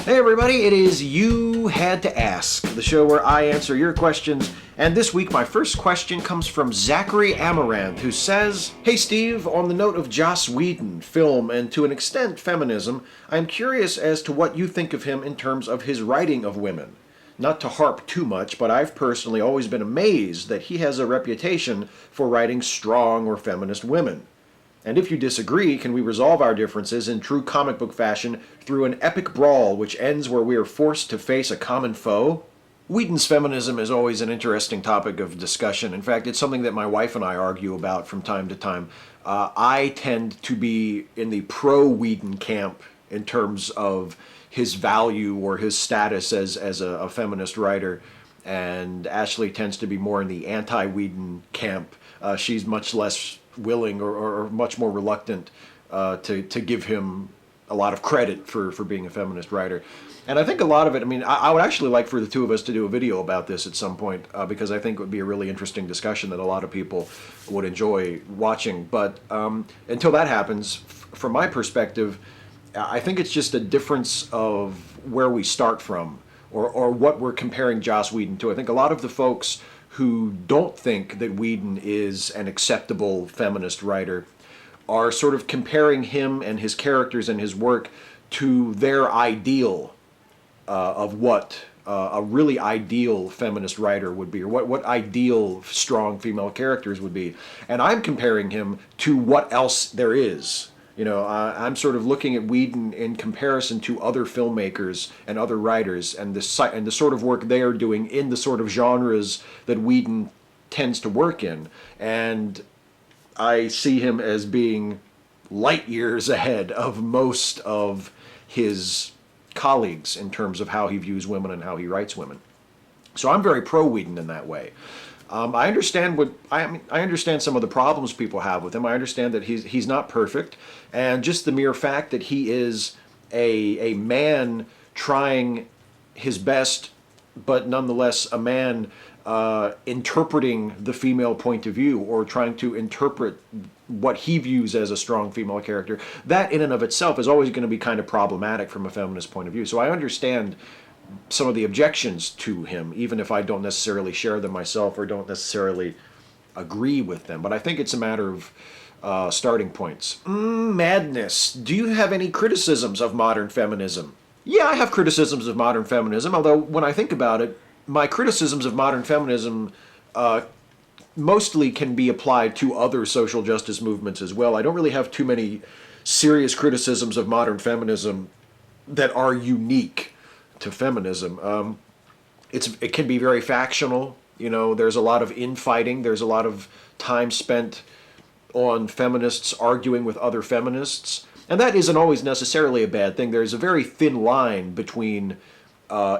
Hey everybody, it is You Had to Ask, the show where I answer your questions. And this week, my first question comes from Zachary Amaranth, who says, Hey Steve, on the note of Joss Whedon, film, and to an extent feminism, I am curious as to what you think of him in terms of his writing of women. Not to harp too much, but I've personally always been amazed that he has a reputation for writing strong or feminist women. And if you disagree, can we resolve our differences in true comic book fashion through an epic brawl which ends where we are forced to face a common foe? Whedon's feminism is always an interesting topic of discussion. In fact, it's something that my wife and I argue about from time to time. I tend to be in the pro-Whedon camp in terms of his value or his status as a feminist writer, and Ashley tends to be more in the anti-Whedon camp. She's much less willing or much more reluctant to give him a lot of credit for being a feminist writer. And I think a lot of it, I mean, I would actually like for the two of us to do a video about this at some point because I think it would be a really interesting discussion that a lot of people would enjoy watching. But until that happens, from my perspective, I think it's just a difference of where we start from or what we're comparing Joss Whedon to. I think a lot of the folks who don't think that Whedon is an acceptable feminist writer are sort of comparing him and his characters and his work to their ideal of what a really ideal feminist writer would be, or what ideal strong female characters would be. And I'm comparing him to what else there is. You know, I'm sort of looking at Whedon in comparison to other filmmakers and other writers, and the sort of work they are doing in the sort of genres that Whedon tends to work in, and I see him as being light years ahead of most of his colleagues in terms of how he views women and how he writes women. So I'm very pro Whedon in that way. I understand I understand some of the problems people have with him. I understand that he's not perfect, and just the mere fact that he is a man trying his best, but nonetheless a man interpreting the female point of view or trying to interpret what he views as a strong female character, that in and of itself is always going to be kind of problematic from a feminist point of view. So I understand some of the objections to him, even if I don't necessarily share them myself or don't necessarily agree with them. But I think it's a matter of starting points. Madness. Do you have any criticisms of modern feminism? Yeah, I have criticisms of modern feminism, although when I think about it, my criticisms of modern feminism mostly can be applied to other social justice movements as well. I don't really have too many serious criticisms of modern feminism that are unique to feminism. It can be very factional. You know, there's a lot of infighting. There's a lot of time spent on feminists arguing with other feminists. And that isn't always necessarily a bad thing. There's a very thin line between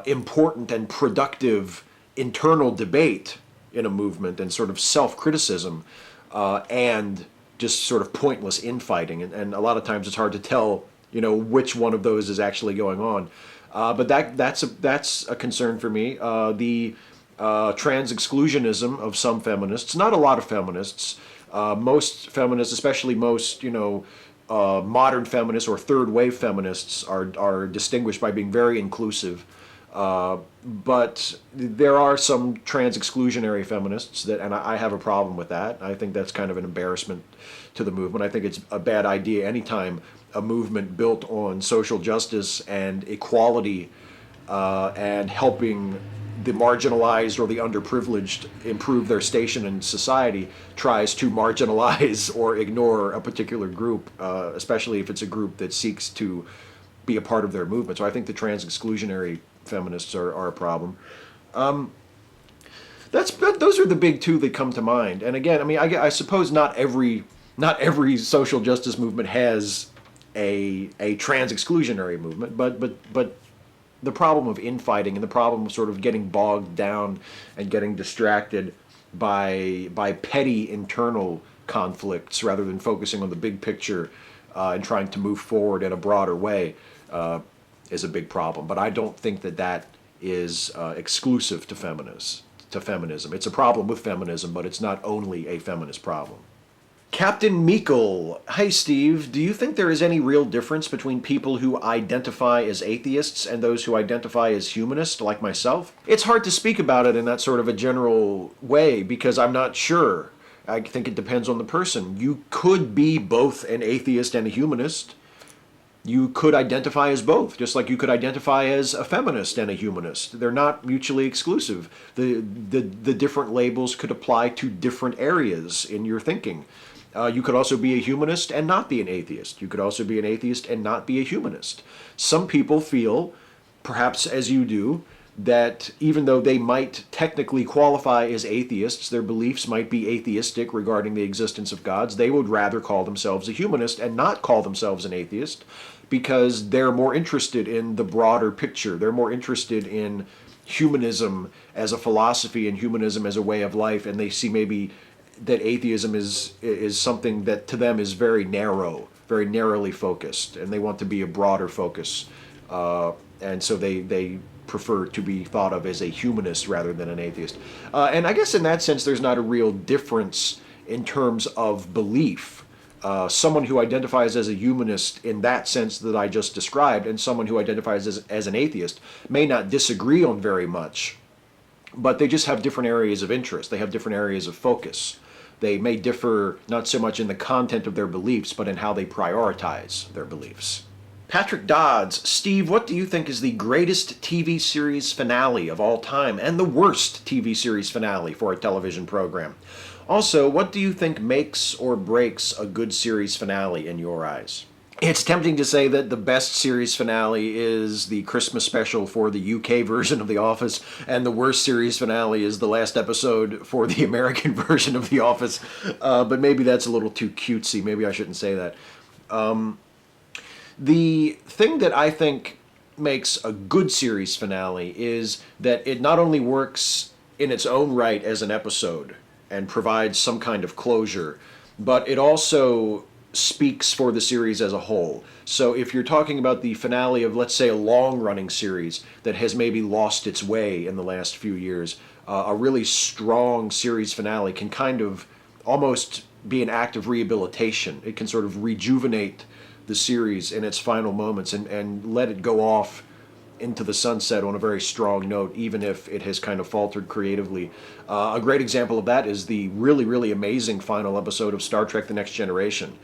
important and productive internal debate in a movement and sort of self-criticism and just sort of pointless infighting. And a lot of times it's hard to tell, you know, which one of those is actually going on. But that's a concern for me. The trans exclusionism of some feminists, not a lot of feminists. Most feminists, especially most, you know, modern feminists or third wave feminists are distinguished by being very inclusive. But there are some trans exclusionary feminists and I have a problem with that. I think that's kind of an embarrassment to the movement. I think it's a bad idea anytime a movement built on social justice and equality and helping the marginalized or the underprivileged improve their station in society tries to marginalize or ignore a particular group, especially if it's a group that seeks to be a part of their movement. So I think the trans exclusionary feminists are a problem. Those are the big two that come to mind. And again, I mean, I suppose not every social justice movement has a trans exclusionary movement, but the problem of infighting and the problem of sort of getting bogged down and getting distracted by petty internal conflicts rather than focusing on the big picture and trying to move forward in a broader way is a big problem. But I don't think that is exclusive to feminism. It's a problem with feminism, but it's not only a feminist problem. Captain Meekle. Hey, Steve, do you think there is any real difference between people who identify as atheists and those who identify as humanists, like myself? It's hard to speak about it in that sort of a general way because I'm not sure. I think it depends on the person. You could be both an atheist and a humanist. You could identify as both, just like you could identify as a feminist and a humanist. They're not mutually exclusive. The different labels could apply to different areas in your thinking. You could also be a humanist and not be an atheist. You could also be an atheist and not be a humanist. Some people feel, perhaps as you do, that even though they might technically qualify as atheists, their beliefs might be atheistic regarding the existence of gods, they would rather call themselves a humanist and not call themselves an atheist because they're more interested in the broader picture. They're more interested in humanism as a philosophy and humanism as a way of life, and they see maybe that atheism is something that to them is very narrow, very narrowly focused, and they want to be a broader focus. And so they prefer to be thought of as a humanist rather than an atheist. And I guess in that sense, there's not a real difference in terms of belief. Someone who identifies as a humanist in that sense that I just described, and someone who identifies as an atheist may not disagree on very much, but they just have different areas of interest. They have different areas of focus. They may differ not so much in the content of their beliefs, but in how they prioritize their beliefs. Patrick Dodds, Steve, what do you think is the greatest TV series finale of all time and the worst TV series finale for a television program? Also, what do you think makes or breaks a good series finale in your eyes? It's tempting to say that the best series finale is the Christmas special for the UK version of The Office, and the worst series finale is the last episode for the American version of The Office. But maybe that's a little too cutesy. Maybe I shouldn't say that. The thing that I think makes a good series finale is that it not only works in its own right as an episode and provides some kind of closure, but it also speaks for the series as a whole. So if you're talking about the finale of, let's say, a long-running series that has maybe lost its way in the last few years, a really strong series finale can kind of almost be an act of rehabilitation. It can sort of rejuvenate the series in its final moments and let it go off into the sunset on a very strong note, even if it has kind of faltered creatively. A great example of that is the really, really amazing final episode of Star Trek: The Next Generation.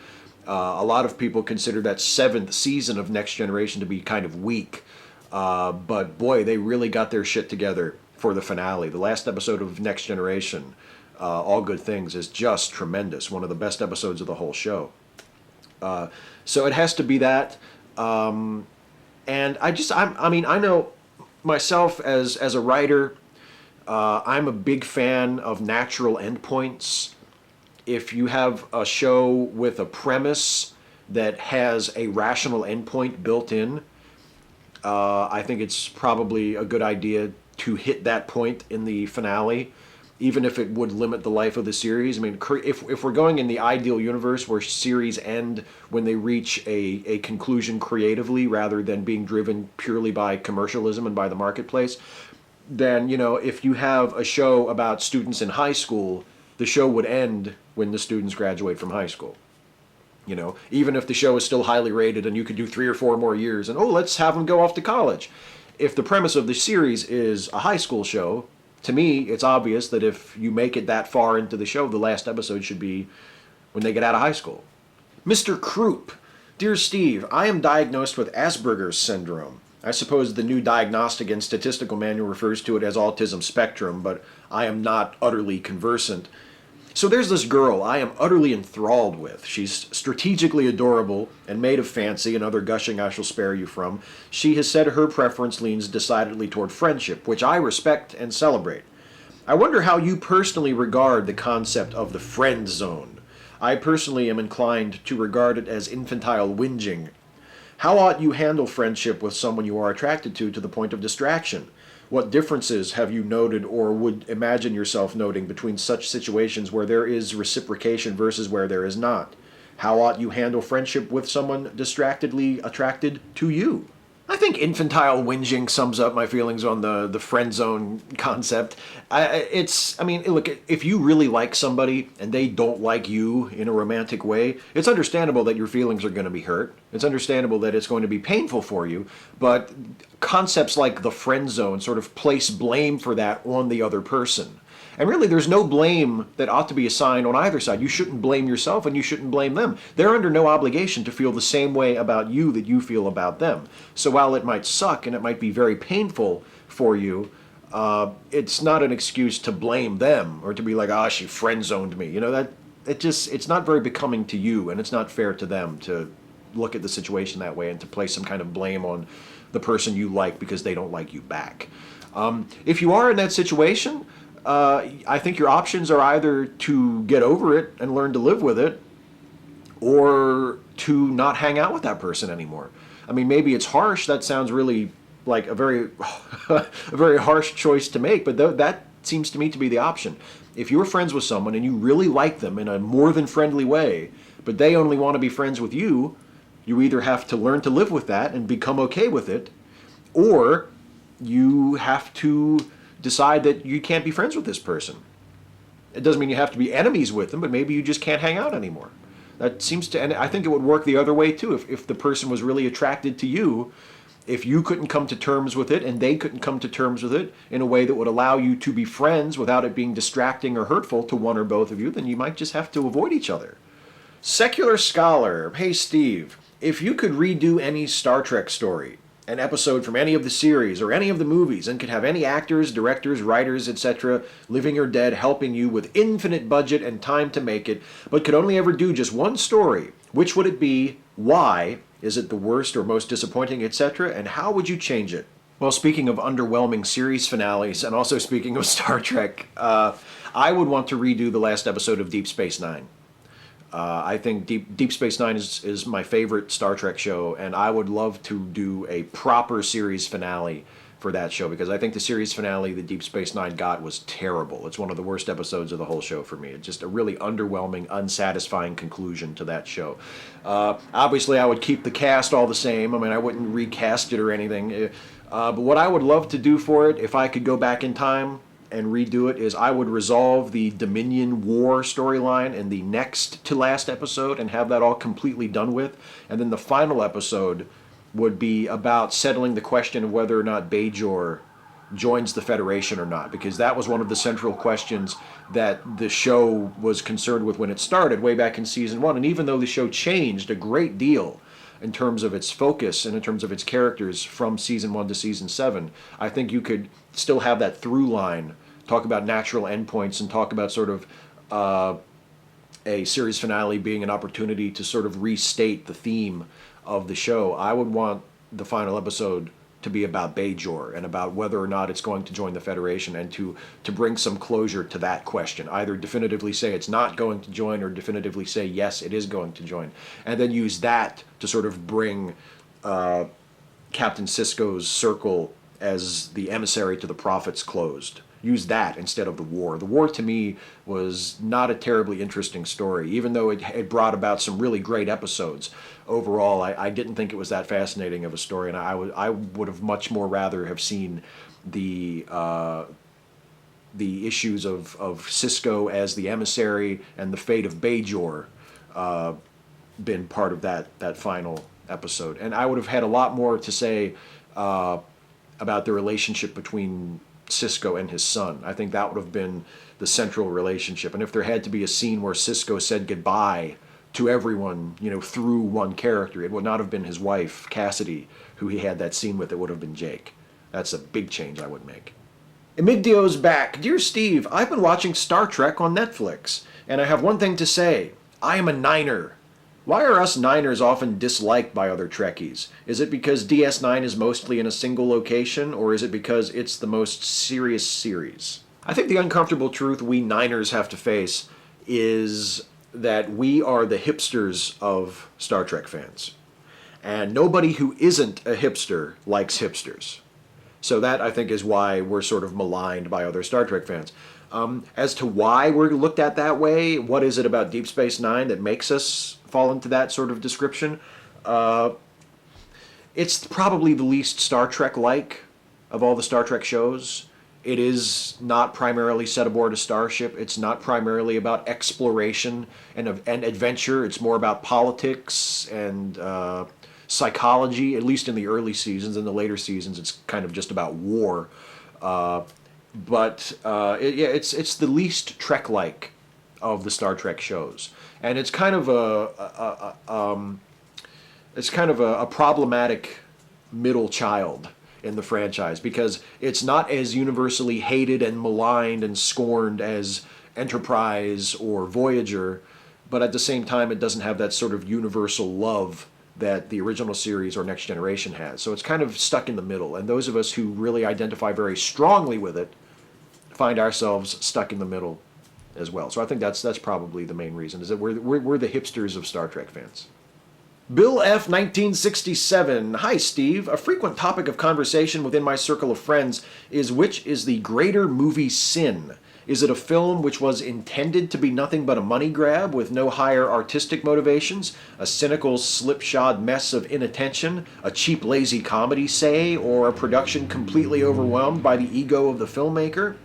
A lot of people consider that 7th season of Next Generation to be kind of weak, but boy, they really got their shit together for the finale. The last episode of Next Generation, All Good Things, is just tremendous. One of the best episodes of the whole show. So it has to be that. And I know myself as a writer, I'm a big fan of natural endpoints. If you have a show with a premise that has a rational endpoint built in, I think it's probably a good idea to hit that point in the finale, even if it would limit the life of the series. I mean, if we're going in the ideal universe where series end when they reach a conclusion creatively rather than being driven purely by commercialism and by the marketplace, then, if you have a show about students in high school, the show would end when the students graduate from high school. Even if the show is still highly rated and you could do 3 or 4 more years and, let's have them go off to college. If the premise of the series is a high school show, to me, it's obvious that if you make it that far into the show, the last episode should be when they get out of high school. Mr. Croup, Dear Steve, I am diagnosed with Asperger's syndrome. I suppose the new Diagnostic and Statistical Manual refers to it as autism spectrum, but I am not utterly conversant. So there's this girl I am utterly enthralled with. She's strategically adorable and made of fancy and other gushing I shall spare you from. She has said her preference leans decidedly toward friendship, which I respect and celebrate. I wonder how you personally regard the concept of the friend zone. I personally am inclined to regard it as infantile whinging. How ought you handle friendship with someone you are attracted to the point of distraction? What differences have you noted or would imagine yourself noting between such situations where there is reciprocation versus where there is not? How ought you handle friendship with someone distractedly attracted to you? I think infantile whinging sums up my feelings on the friend zone concept. I mean, look, if you really like somebody and they don't like you in a romantic way, it's understandable that your feelings are going to be hurt. It's understandable that it's going to be painful for you, but concepts like the friend zone sort of place blame for that on the other person. And really, there's no blame that ought to be assigned on either side. You shouldn't blame yourself and you shouldn't blame them. They're under no obligation to feel the same way about you that you feel about them. So while it might suck and it might be very painful for you, it's not an excuse to blame them or to be like, ah, she friend zoned me. You know, it's not very becoming to you, and it's not fair to them to look at the situation that way and to place some kind of blame on the person you like because they don't like you back. If you are in that situation, I think your options are either to get over it and learn to live with it, or to not hang out with that person anymore. I mean, maybe it's harsh. That sounds really like a very, a very harsh choice to make, but that seems to me to be the option. If you're friends with someone and you really like them in a more than friendly way, but they only want to be friends with you, you either have to learn to live with that and become okay with it, or you have to decide that you can't be friends with this person. It doesn't mean you have to be enemies with them, but maybe you just can't hang out anymore. That seems to, and I think it would work the other way too. If the person was really attracted to you, if you couldn't come to terms with it and they couldn't come to terms with it in a way that would allow you to be friends without it being distracting or hurtful to one or both of you, then you might just have to avoid each other. Secular Scholar, hey Steve, if you could redo any Star Trek story, an episode from any of the series or any of the movies, and could have any actors, directors, writers, etc., living or dead, helping you with infinite budget and time to make it, but could only ever do just one story, which would it be? Why? Is it the worst or most disappointing, etc.? And how would you change it? Well, speaking of underwhelming series finales, and also speaking of Star Trek, I would want to redo the last episode of Deep Space Nine. I think Deep Space Nine is my favorite Star Trek show, and I would love to do a proper series finale for that show, because I think the series finale that Deep Space Nine got was terrible. It's one of the worst episodes of the whole show for me. It's just a really underwhelming, unsatisfying conclusion to that show. Obviously, I would keep the cast all the same. I mean, I wouldn't recast it or anything. But what I would love to do for it, if I could go back in time and redo it, is I would resolve the Dominion War storyline in the next to last episode and have that all completely done with. And then the final episode would be about settling the question of whether or not Bajor joins the Federation or not, because that was one of the central questions that the show was concerned with when it started way back in season 1. And even though the show changed a great deal in terms of its focus and in terms of its characters from season 1 to season 7, I think you could still have that through line, talk about natural endpoints, and talk about sort of a series finale being an opportunity to sort of restate the theme of the show. I would want the final episode to be about Bajor and about whether or not it's going to join the Federation, and to bring some closure to that question. Either definitively say it's not going to join, or definitively say yes, it is going to join. And then use that to sort of bring Captain Sisko's circle as the emissary to the prophets closed. Use that instead of the war. The war, to me, was not a terribly interesting story, even though it brought about some really great episodes. Overall, I didn't think it was that fascinating of a story, and I would have much more rather have seen the issues of Sisko as the emissary and the fate of Bajor been part of that final episode. And I would have had a lot more to say about the relationship between Sisko and his son. I think that would have been the central relationship. And if there had to be a scene where Sisko said goodbye to everyone, through one character, it would not have been his wife, Cassidy, who he had that scene with. It would have been Jake. That's a big change I would make. Emigdio's back. Dear Steve, I've been watching Star Trek on Netflix, and I have one thing to say. I am a Niner. Why are us Niners often disliked by other Trekkies? Is it because DS9 is mostly in a single location, or is it because it's the most serious series? I think the uncomfortable truth we Niners have to face is that we are the hipsters of Star Trek fans. And nobody who isn't a hipster likes hipsters. So that, I think, is why we're sort of maligned by other Star Trek fans. As to why we're looked at that way, what is it about Deep Space Nine that makes us fall into that sort of description? It's probably the least Star Trek-like of all the Star Trek shows. It is not primarily set aboard a starship. It's not primarily about exploration and adventure. It's more about politics and psychology, at least in the early seasons. In the later seasons, it's kind of just about war. It's the least Trek-like of the Star Trek shows, and it's kind of a problematic middle child in the franchise because it's not as universally hated and maligned and scorned as Enterprise or Voyager, but at the same time it doesn't have that sort of universal love that the original series or Next Generation has. So it's kind of stuck in the middle, and those of us who really identify very strongly with it find ourselves stuck in the middle as well. So I think that's probably the main reason, is that we're the hipsters of Star Trek fans. Bill F. 1967. Hi, Steve. A frequent topic of conversation within my circle of friends is which is the greater movie sin? Is it a film which was intended to be nothing but a money grab with no higher artistic motivations, a cynical, slipshod mess of inattention, a cheap, lazy comedy, say, or a production completely overwhelmed by the ego of the filmmaker?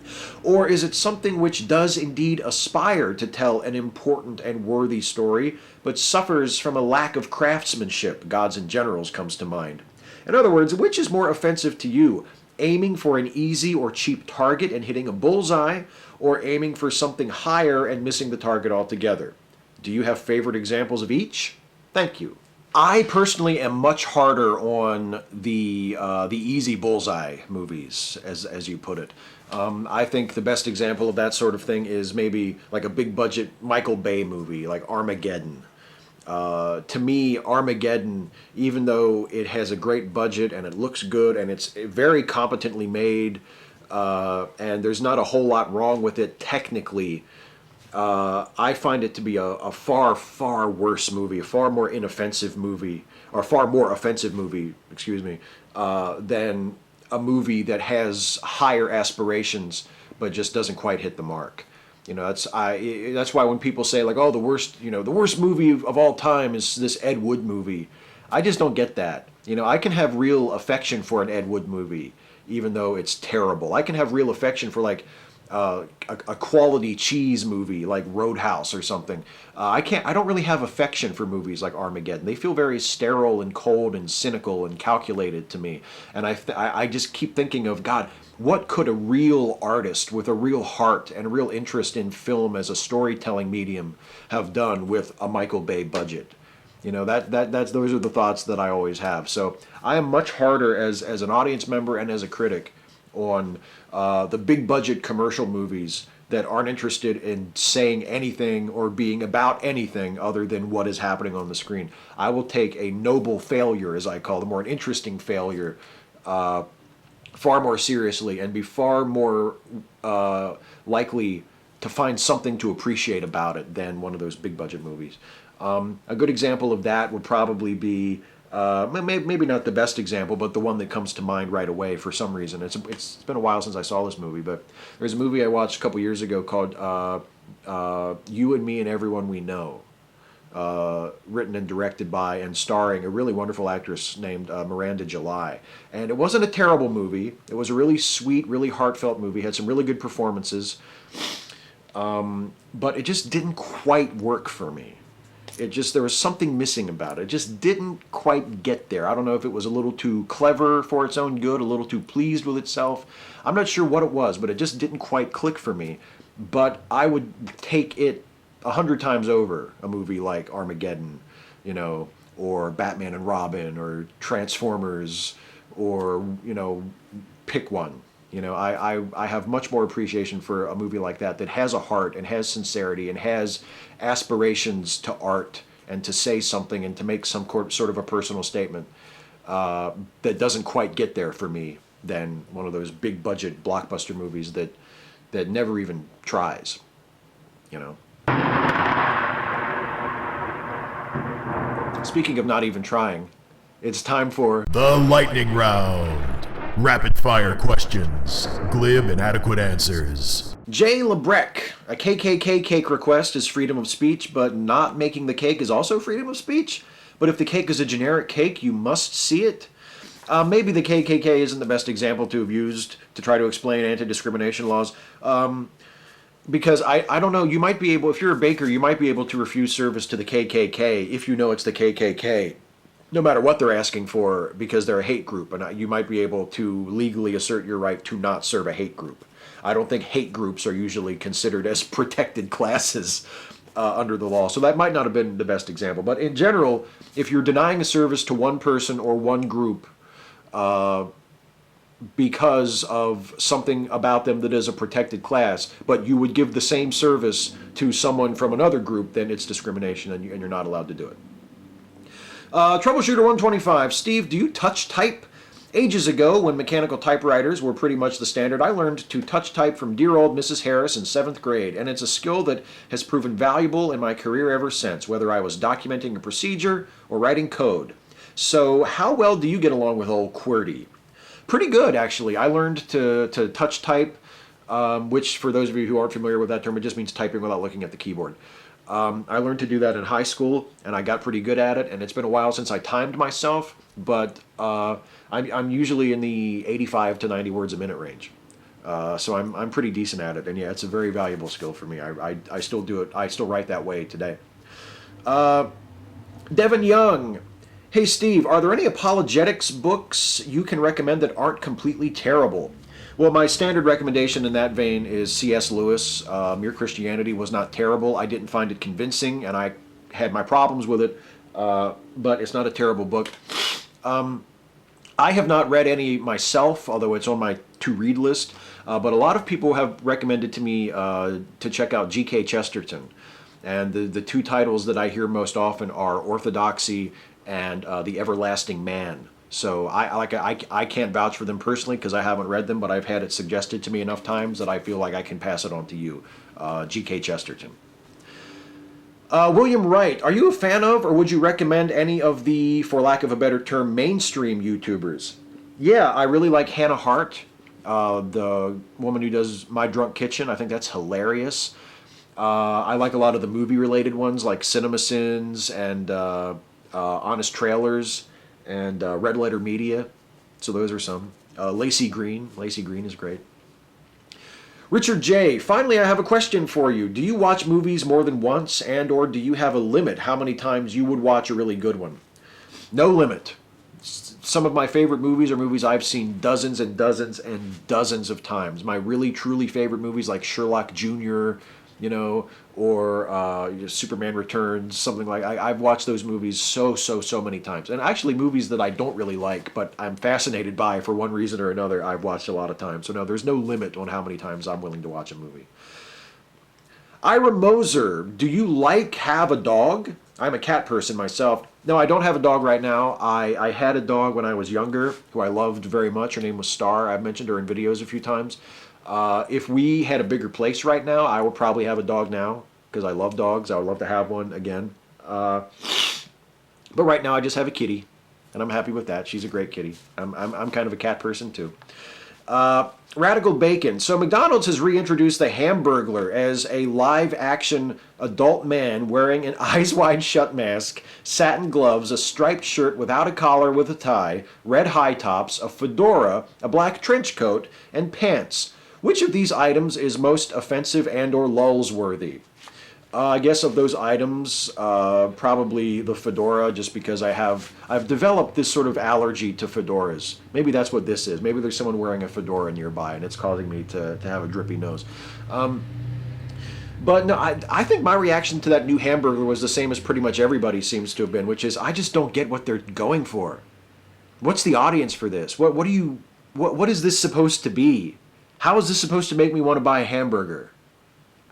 Or is it something which does indeed aspire to tell an important and worthy story, but suffers from a lack of craftsmanship? Gods and Generals comes to mind. In other words, which is more offensive to you? Aiming for an easy or cheap target and hitting a bullseye, or aiming for something higher and missing the target altogether? Do you have favorite examples of each? Thank you. I personally am much harder on the easy bullseye movies, as you put it. I think the best example of that sort of thing is maybe like a big budget Michael Bay movie like Armageddon. To me, Armageddon, even though it has a great budget and it looks good and it's very competently made, and there's not a whole lot wrong with it technically, I find it to be a far, far worse movie, a far more inoffensive movie, or far more offensive movie, than a movie that has higher aspirations but just doesn't quite hit the mark. You know, that's why when people say like, oh, the worst movie of all time is this Ed Wood movie, I just don't get that. You know, I can have real affection for an Ed Wood movie, even though it's terrible. I can have real affection for like a quality cheese movie like Roadhouse or something. I don't really have affection for movies like Armageddon. They feel very sterile and cold and cynical and calculated to me. And I just keep thinking of, God, what could a real artist with a real heart and a real interest in film as a storytelling medium have done with a Michael Bay budget? You know, those are the thoughts that I always have. So I am much harder as an audience member and as a critic on the big budget commercial movies that aren't interested in saying anything or being about anything other than what is happening on the screen. I will take a noble failure, as I call them, or an interesting failure, far more seriously and be far more likely to find something to appreciate about it than one of those big budget movies. A good example of that would probably be, maybe not the best example, but the one that comes to mind right away for some reason. It's been a while since I saw this movie, but there's a movie I watched a couple years ago called You and Me and Everyone We Know, written and directed by and starring a really wonderful actress named Miranda July. And it wasn't a terrible movie. It was a really sweet, really heartfelt movie. It had some really good performances, but it just didn't quite work for me. There was something missing about it. It just didn't quite get there. I don't know if it was a little too clever for its own good, a little too pleased with itself. I'm not sure what it was, but it just didn't quite click for me. But I would take it 100 times over a movie like Armageddon, you know, or Batman and Robin, or Transformers, or, you know, pick one. You know, I have much more appreciation for a movie like that has a heart and has sincerity and has aspirations to art and to say something and to make some sort of a personal statement that doesn't quite get there for me than one of those big budget blockbuster movies that never even tries, you know. Speaking of not even trying, it's time for the lightning round. Rapid fire questions, glib and adequate answers. Jay Lebrec, a KKK cake request is freedom of speech, but not making the cake is also freedom of speech? But if the cake is a generic cake, you must see it? Maybe the KKK isn't the best example to have used to try to explain anti-discrimination laws. Because I don't know, you might be able, if you're a baker, you might be able to refuse service to the KKK if you know it's the KKK, no matter what they're asking for, because they're a hate group, and you might be able to legally assert your right to not serve a hate group. I don't think hate groups are usually considered as protected classes under the law, so that might not have been the best example. But in general, if you're denying a service to one person or one group because of something about them that is a protected class, but you would give the same service to someone from another group, then it's discrimination, and you're not allowed to do it. Troubleshooter 125, Steve, do you touch type? Ages ago, when mechanical typewriters were pretty much the standard, I learned to touch type from dear old Mrs. Harris in 7th grade, and it's a skill that has proven valuable in my career ever since, whether I was documenting a procedure or writing code. So how well do you get along with old QWERTY? Pretty good, actually. I learned to touch type, which for those of you who aren't familiar with that term, it just means typing without looking at the keyboard. I learned to do that in high school, and I got pretty good at it, and it's been a while since I timed myself, but I'm usually in the 85 to 90 words a minute range. So I'm pretty decent at it, and yeah, it's a very valuable skill for me. I still do it. I still write that way today. Devin Young. Hey Steve, are there any apologetics books you can recommend that aren't completely terrible? Well, my standard recommendation in that vein is C.S. Lewis. Mere Christianity was not terrible. I didn't find it convincing, and I had my problems with it, but it's not a terrible book. I have not read any myself, although it's on my to-read list, but a lot of people have recommended to me to check out G.K. Chesterton. And the two titles that I hear most often are Orthodoxy and The Everlasting Man. So I can't vouch for them personally because I haven't read them, but I've had it suggested to me enough times that I feel like I can pass it on to you. G.K. Chesterton. William Wright, are you a fan of, or would you recommend any of the, for lack of a better term, mainstream YouTubers? Yeah, I really like Hannah Hart, the woman who does My Drunk Kitchen. I think that's hilarious. I like a lot of the movie-related ones like CinemaSins and Honest Trailers and Red Letter Media. So those are some. Lacey Green. Lacey Green is great. Richard J. Finally, I have a question for you. Do you watch movies more than once, and or do you have a limit how many times you would watch a really good one? No limit. Some of my favorite movies are movies I've seen dozens and dozens and dozens of times. My really, truly favorite movies like Sherlock Jr., or Superman Returns, something like I've watched those movies so many times. And actually movies that I don't really like, but I'm fascinated by for one reason or another, I've watched a lot of times. So no, there's no limit on how many times I'm willing to watch a movie. Ira Moser, do you have a dog? I'm a cat person myself. No, I don't have a dog right now. I had a dog when I was younger, who I loved very much. Her name was Star. I've mentioned her in videos a few times. If we had a bigger place right now, I would probably have a dog now, because I love dogs. I would love to have one again. But right now I just have a kitty, and I'm happy with that. She's a great kitty. I'm kind of a cat person too. Radical Bacon. So McDonald's has reintroduced the Hamburglar as a live-action adult man wearing an eyes wide shut mask, satin gloves, a striped shirt without a collar with a tie, red high tops, a fedora, a black trench coat, and pants. Which of these items is most offensive and or lulz worthy? I guess of those items, probably the fedora, just because I've developed this sort of allergy to fedoras. Maybe that's what this is. Maybe there's someone wearing a fedora nearby and it's causing me to have a drippy nose. But no, I think my reaction to that new hamburger was the same as pretty much everybody seems to have been, which is I just don't get what they're going for. What's the audience for this? What is this supposed to be? How is this supposed to make me want to buy a hamburger?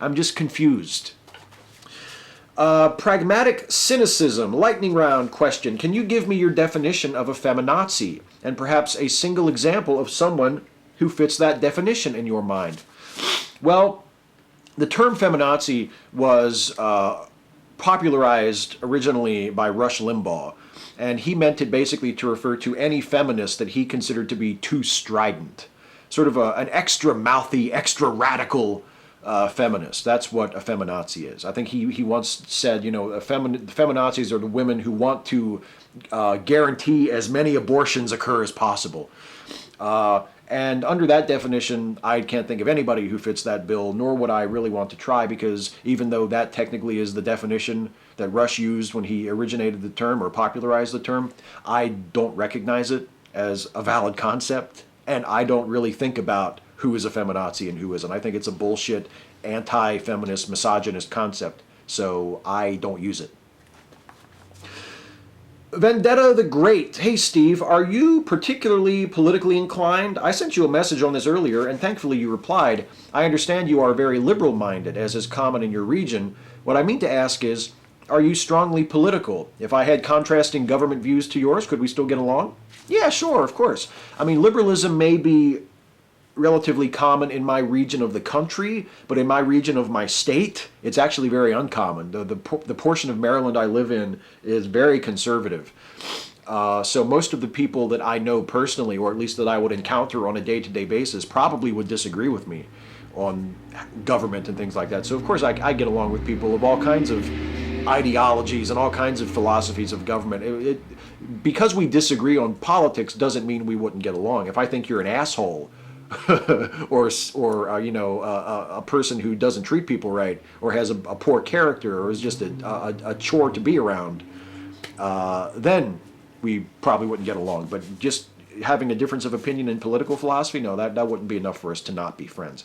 I'm just confused. Pragmatic cynicism, lightning round question. Can you give me your definition of a feminazi, and perhaps a single example of someone who fits that definition in your mind? Well, the term feminazi was popularized originally by Rush Limbaugh, and he meant it basically to refer to any feminist that he considered to be too strident. Sort of an extra mouthy, extra radical feminist. That's what a feminazi is. I think he once said, feminazis are the women who want to guarantee as many abortions occur as possible. And under that definition, I can't think of anybody who fits that bill, nor would I really want to try, because even though that technically is the definition that Rush used when he originated the term or popularized the term, I don't recognize it as a valid concept, and I don't really think about who is a feminazi and who isn't. I think it's a bullshit, anti-feminist, misogynist concept, so I don't use it. Vendetta the Great. Hey Steve, are you particularly politically inclined? I sent you a message on this earlier, and thankfully you replied. I understand you are very liberal-minded, as is common in your region. What I mean to ask is, are you strongly political? If I had contrasting government views to yours, could we still get along? Yeah, sure, of course. I mean, liberalism may be relatively common in my region of the country, but in my region of my state, it's actually very uncommon. The portion of Maryland I live in is very conservative. So most of the people that I know personally, or at least that I would encounter on a day-to-day basis, probably would disagree with me on government and things like that. So of course I get along with people of all kinds of ideologies and all kinds of philosophies of government. Because we disagree on politics doesn't mean we wouldn't get along. If I think you're an asshole, or a person who doesn't treat people right, or has a poor character, or is just a chore to be around, then we probably wouldn't get along. But just having a difference of opinion in political philosophy, no, that wouldn't be enough for us to not be friends.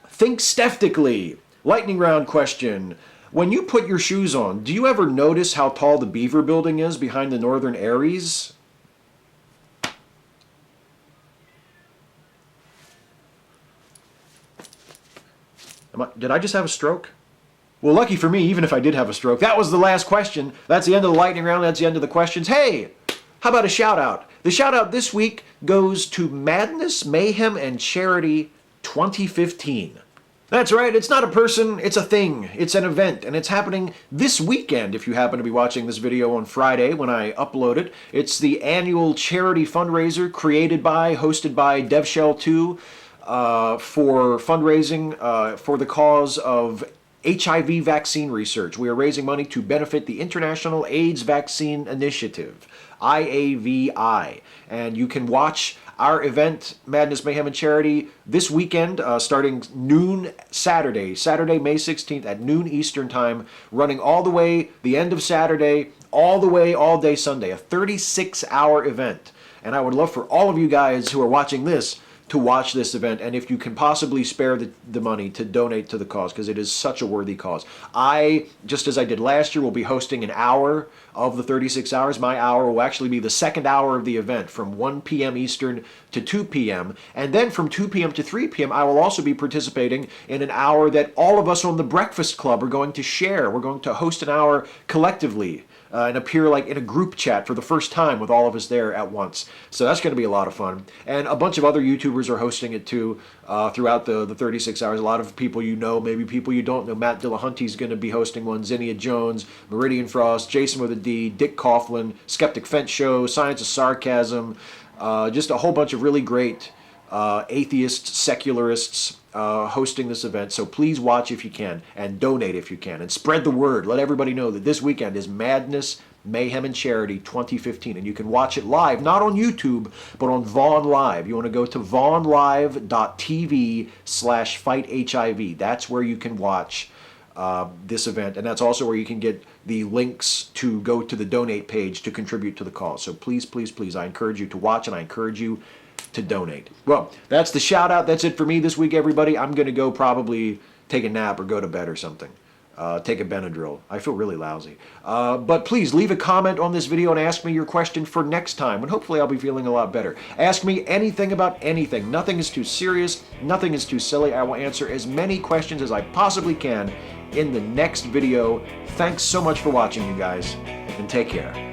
Think skeptically. Lightning round question. When you put your shoes on, do you ever notice how tall the Beaver Building is behind the Northern Aries? Did I just have a stroke? Well, lucky for me, even if I did have a stroke. That was the last question. That's the end of the lightning round. That's the end of the questions. Hey, how about a shout out? The shout out this week goes to Madness, Mayhem, and Charity 2015. That's right, it's not a person, it's a thing. It's an event, and it's happening this weekend if you happen to be watching this video on Friday when I upload it. It's the annual charity fundraiser created by, hosted by DevShell2 for fundraising for the cause of HIV vaccine research. We are raising money to benefit the International AIDS Vaccine Initiative, IAVI. And you can watch our event, Madness, Mayhem, and Charity, this weekend, starting noon Saturday, May 16th at noon Eastern Time, running all the way, the end of Saturday, all the way, all day Sunday, a 36-hour event. And I would love for all of you guys who are watching this to watch this event, and if you can possibly spare the money, to donate to the cause, because it is such a worthy cause. I, just as I did last year, will be hosting an hour of the 36 hours. My hour will actually be the second hour of the event from 1 p.m. Eastern to 2 p.m. And then from 2 p.m. to 3 p.m. I will also be participating in an hour that all of us on the Breakfast Club are going to share. We're going to host an hour collectively and appear like in a group chat for the first time with all of us there at once. So that's going to be a lot of fun. And a bunch of other YouTubers are hosting it too throughout the 36 hours. A lot of people you know, maybe people you don't know. Matt Dillahunty's going to be hosting one, Zinnia Jones, Meridian Frost, Jason with a D, Dick Coughlin, Skeptic Fence Show, Science of Sarcasm, just a whole bunch of really great atheists, secularists hosting this event. So please watch if you can, and donate if you can, and spread the word. Let everybody know that this weekend is Madness, Mayhem, and Charity 2015, and you can watch it live, not on YouTube, but on Vaughn Live. You want to go to vaughnlive.tv/fighthiv. That's where you can watch this event, and that's also where you can get the links to go to the donate page to contribute to the cause. So please, please, please, I encourage you to watch, and I encourage you to donate. Well, that's the shout out. That's it for me this week, everybody. I'm going to go probably take a nap or go to bed or something. Take a Benadryl. I feel really lousy. But please leave a comment on this video and ask me your question for next time, and hopefully I'll be feeling a lot better. Ask me anything about anything. Nothing is too serious. Nothing is too silly. I will answer as many questions as I possibly can in the next video. Thanks so much for watching, you guys, and take care.